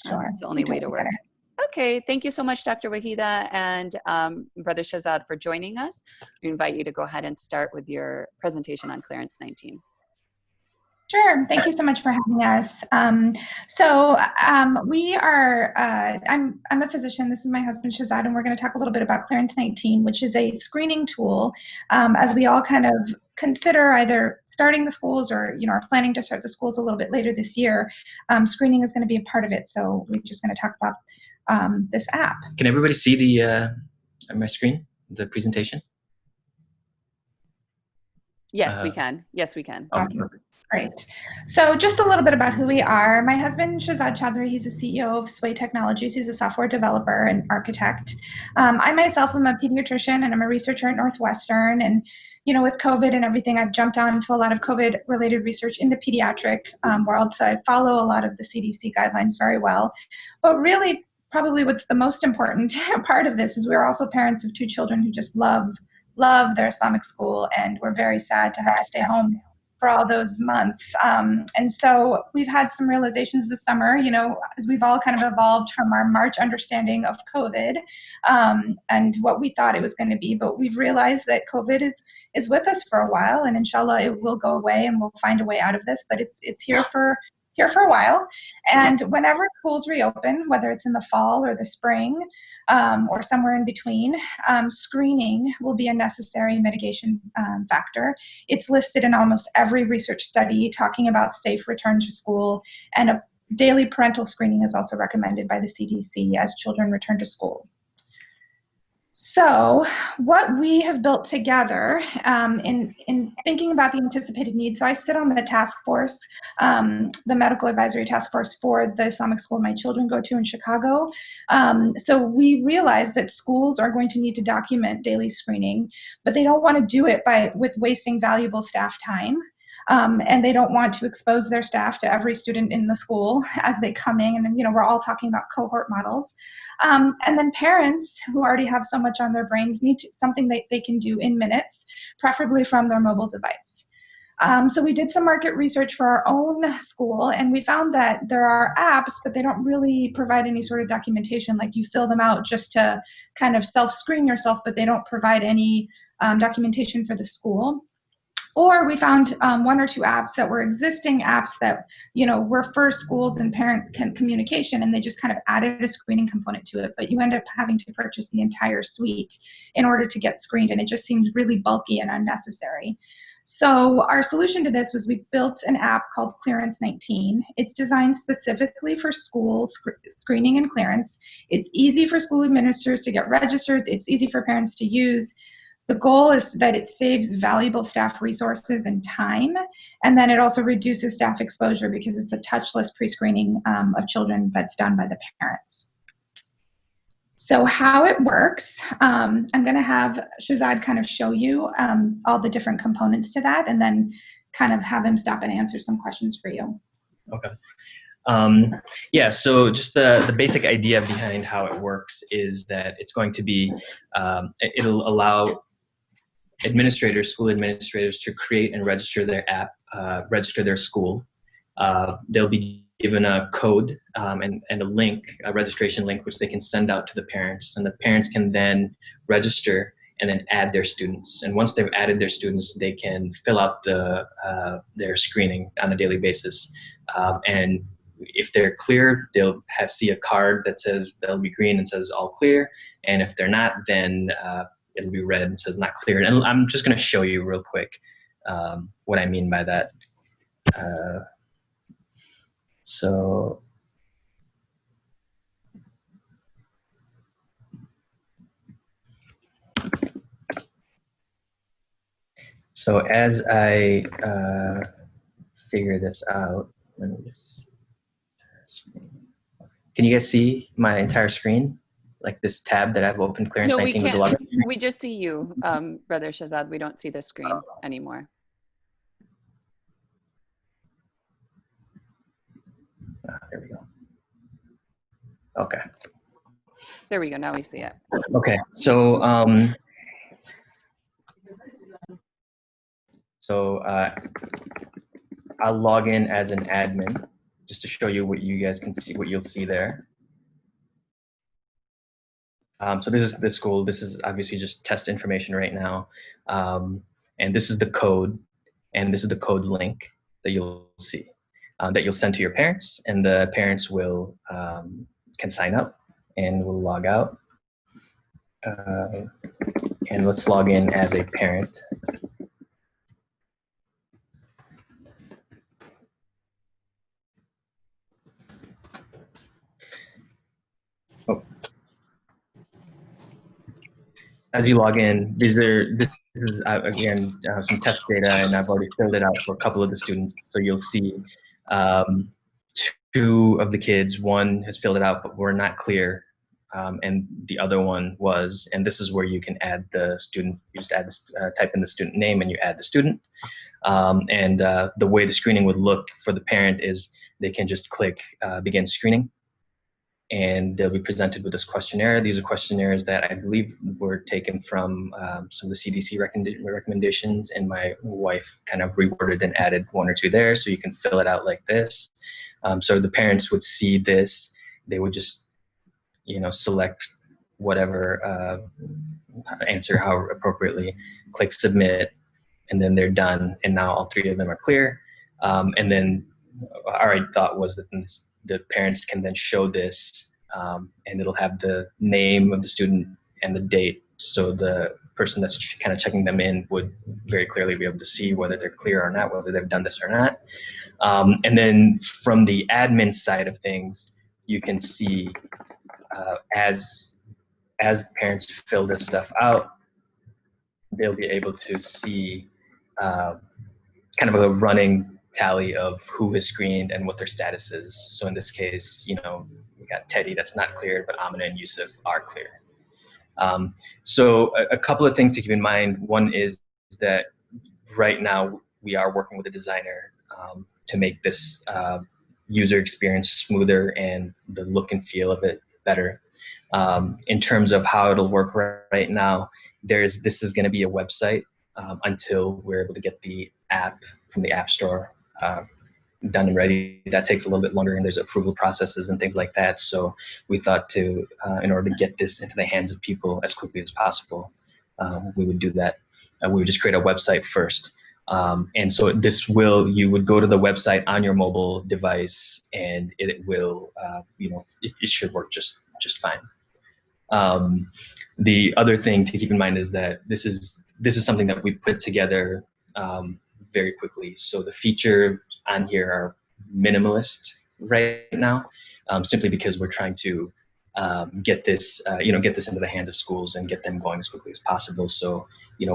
Sure. That's the only way to work. Okay, thank you so much, Dr. Wahida and Brother Shazad for joining us. We invite you to go ahead and start with your presentation on Clearance-19. Sure. Thank you so much for having us. We are, I'm a physician. This is my husband, Shazad, and we're going to talk a little bit about Clearance-19, which is a screening tool as we all kind of consider either starting the schools or, are planning to start the schools a little bit later this year. Screening is going to be a part of it. So we're just going to talk about this app. Can everybody see the my screen, the presentation? Yes, we can. Yes, we can. Okay. Great. So just a little bit about who we are. My husband, Shazad Chaudhry, he's the CEO of Sway Technologies. He's a software developer and architect. I myself am a pediatrician and I'm a researcher at Northwestern. And, with COVID and everything, I've jumped on to a lot of COVID-related research in the pediatric world. So I follow a lot of the CDC guidelines very well. But really, probably what's the most important part of this is we're also parents of 2 children who just love their Islamic school, and we're very sad to have to stay home for all those months. And so we've had some realizations this summer, as we've all kind of evolved from our March understanding of COVID and what we thought it was going to be. But we've realized that COVID is with us for a while, and inshallah it will go away and we'll find a way out of this, but it's here for a while. And whenever schools reopen, whether it's in the fall or the spring or somewhere in between, screening will be a necessary mitigation factor. It's listed in almost every research study talking about safe return to school, and a daily parental screening is also recommended by the CDC as children return to school. So what we have built together in thinking about the anticipated needs, so I sit on the task force, the medical advisory task force for the Islamic school my children go to in Chicago. So we realize that schools are going to need to document daily screening, but they don't want to do it with wasting valuable staff time. And they don't want to expose their staff to every student in the school as they come in. And, we're all talking about cohort models. And then parents who already have so much on their brains need something that they can do in minutes, preferably from their mobile device. So we did some market research for our own school, and we found that there are apps, but they don't really provide any sort of documentation. Like, you fill them out just to kind of self-screen yourself, but they don't provide any documentation for the school. Or we found 1 or 2 apps that were existing apps that, were for schools and parent communication, and they just kind of added a screening component to it. But you end up having to purchase the entire suite in order to get screened, and it just seemed really bulky and unnecessary. So our solution to this was we built an app called Clearance-19. It's designed specifically for school screening and clearance. It's easy for school administrators to get registered. It's easy for parents to use. The goal is that it saves valuable staff resources and time, and then it also reduces staff exposure because it's a touchless pre-screening of children that's done by the parents. So how it works, I'm going to have Shazad kind of show you all the different components to that, and then kind of have him stop and answer some questions for you. Okay. Yeah, so just the basic idea behind how it works is that it's going to be, it'll allow school administrators to create and register their app, register their school. They'll be given a code and a link, a registration link, which they can send out to the parents, and the parents can then register and then add their students. And once they've added their students, they can fill out their screening on a daily basis. And if they're clear, they'll see a card that says, they'll be green and says all clear. And if they're not, then it'll be red and says not clear. And I'm just going to show you real quick what I mean by that. So as I figure this out, let me just, can you guys see my entire screen? Like this tab that I've opened, Clearance-19 with the login? We just see you, Brother Shazad. We don't see the screen anymore. There we go. Okay. There we go. Now we see it. Okay. So, I'll log in as an admin. just to show you what you guys can see, what you'll see there. So this is the school. This is obviously just test information right now. And this is the code, and this is the code link that you'll see, that you'll send to your parents, and the parents will can sign up and will log out. And let's log in as a parent. Oh. As you log in, this is again some test data, and I've already filled it out for a couple of the students. So you'll see two of the kids, one has filled it out, but we're not clear, and the other one was. And this is where you can add the student. You just add type in the student name, and you add the student. And the way the screening would look for the parent is they can just click begin screening, and they'll be presented with this questionnaire. These are questionnaires that I believe were taken from some of the CDC recommendations, and my wife kind of reworded and added one or two there, so you can fill it out like this. So the parents would see this, they would just, select whatever answer how appropriately, click submit, and then they're done, and now all three of them are clear. And then our thought was that the parents can then show this, and it'll have the name of the student and the date, so the person that's kind of checking them in would very clearly be able to see whether they're clear or not, whether they've done this or not. And then from the admin side of things, you can see as parents fill this stuff out, they'll be able to see kind of a running tally of who has screened and what their status is. So in this case, we got Teddy that's not cleared, but Amina and Yusuf are clear. So a couple of things to keep in mind. One is that right now we are working with a designer to make this user experience smoother and the look and feel of it better. In terms of how it'll work right now, this is going to be a website until we're able to get the app from the App Store done and ready. That takes a little bit longer, and there's approval processes and things like that. So we thought in order to get this into the hands of people as quickly as possible, we would do that. We would just create a website first. And so you would go to the website on your mobile device, and it will, it should work just fine. The other thing to keep in mind is that this is something that we put together very quickly. So the features on here are minimalist right now, simply because we're trying to get this into the hands of schools and get them going as quickly as possible. So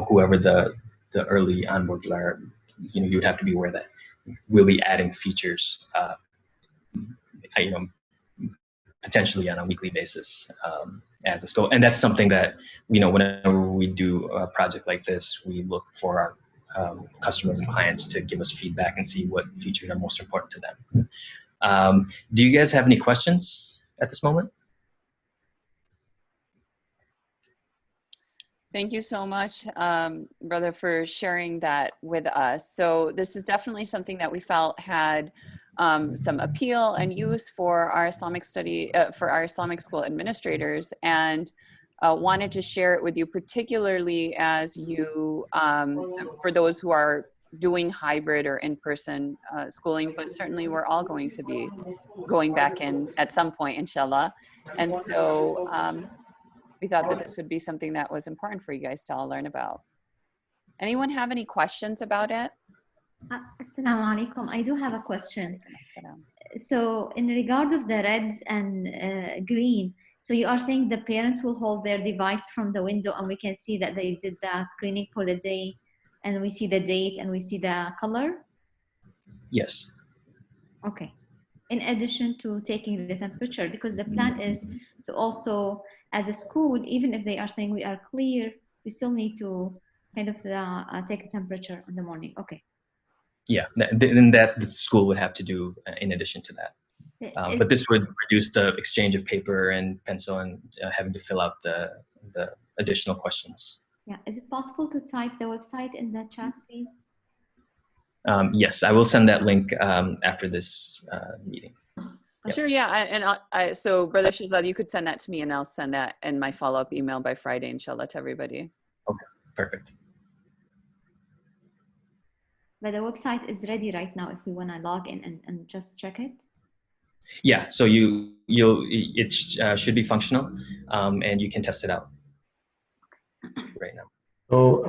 whoever the early onboards are, you would have to be aware that we'll be adding features, potentially on a weekly basis as this goes. And that's something that, whenever we do a project like this, we look for our customers and clients to give us feedback and see what features are most important to them. Do you guys have any questions at this moment? Thank you so much, brother, for sharing that with us. So this is definitely something that we felt had some appeal and use for our Islamic school administrators, and wanted to share it with you, particularly as you, for those who are doing hybrid or in-person schooling, but certainly we're all going to be going back in at some point, inshallah. And so we thought that this would be something that was important for you guys to all learn about. Anyone have any questions about it? Assalamu alaikum. I do have a question. So in regard of the reds and green, so you are saying the parents will hold their device from the window and we can see that they did the screening for the day, and we see the date and we see the color? Yes. Okay. In addition to taking the temperature, because the plan is to also, as a school, even if they are saying we are clear, we still need to kind of take a temperature in the morning. Okay. Yeah, then that the school would have to do in addition to that. But this would reduce the exchange of paper and pencil and having to fill out the additional questions. Yeah. Is it possible to type the website in the chat, please? Yes, I will send that link after this meeting. Yep. Sure, yeah. So Brother Shazad, you could send that to me and I'll send that in my follow-up email by Friday, inshallah, to everybody. Okay, perfect. But the website is ready right now if we want to log in and just check it. Yeah, so it should be functional, and you can test it out right now. So,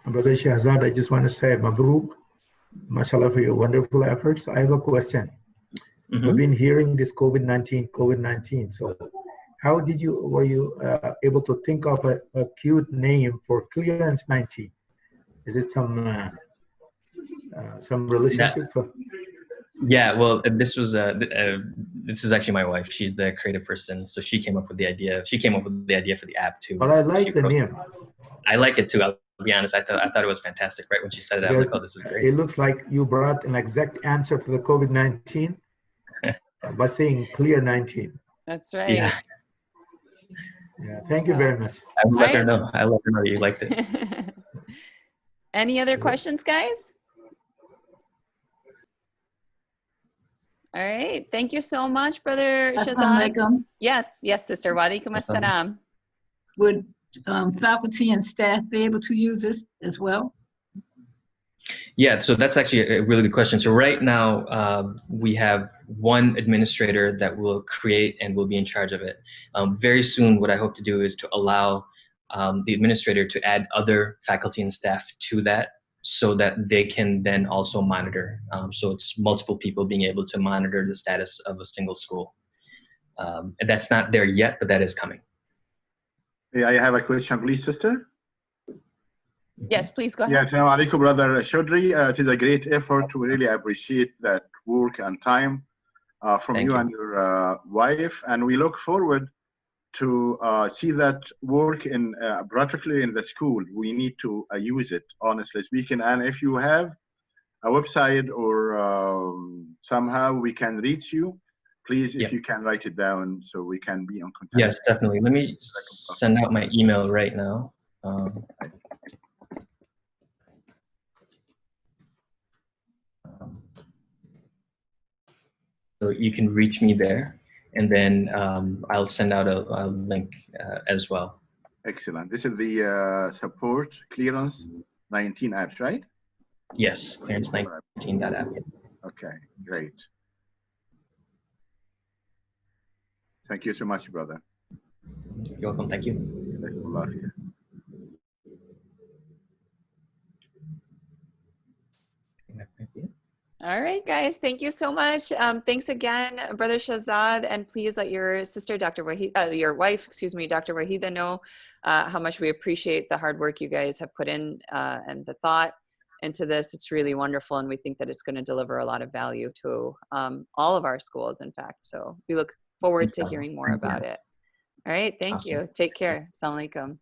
Brother Shahzad, I just want to say Mabruk, mashallah, for your wonderful efforts. I have a question. We've been hearing this COVID-19. So how were you able to think of a cute name for Clearance-19? Is it some relationship? Yeah, well, this is actually my wife. She's the creative person, so she came up with the idea. She came up with the idea for the app too. But I like the name. I like it too. I'll be honest. I thought it was fantastic. Right when she said it, I was like, "Oh, this is great." It looks like you brought an exact answer to the COVID-19 by saying Clear-19. That's right. Yeah. Yeah. Thank you very much. I will let her know. I let her know that you liked it. Any other questions, guys? All right. Thank you so much, Brother Shazad. Yes, Sister. Wa alaikum assalam. Would faculty and staff be able to use this as well? Yeah, so that's actually a really good question. So right now, we have one administrator that will create and will be in charge of it. Very soon, what I hope to do is to allow the administrator to add other faculty and staff to that so that they can then also monitor. So it's multiple people being able to monitor the status of a single school. And that's not there yet, but that is coming. Yeah, I have a question, please, sister. Yes, please go ahead. Yes, assalamu alaikum, Brother Chaudhry. It is a great effort. We really appreciate that work and time from you and your wife, and we look forward to see that work in particularly in the school. We need to use it, honestly speaking. And if you have a website or somehow we can reach you, please, if you can write it down so we can be in contact. Yes, definitely. Let me send out my email right now. So you can reach me there, and then I'll send out a link as well. Excellent. This is the support Clearance-19 apps, right? Yes, Clearance-19.app. Okay, great. Thank you so much, brother. You're welcome. Thank you. All right, guys. Thank you so much. Thanks again, Brother Shazad, and please let your sister, Dr. Wahida, your wife, excuse me, Dr. Wahida, know how much we appreciate the hard work you guys have put in and the thought into this. It's really wonderful, and we think that it's going to deliver a lot of value to all of our schools, in fact. So we look forward to hearing more about it. All right. Thank you. Take care. Assalamu alaikum.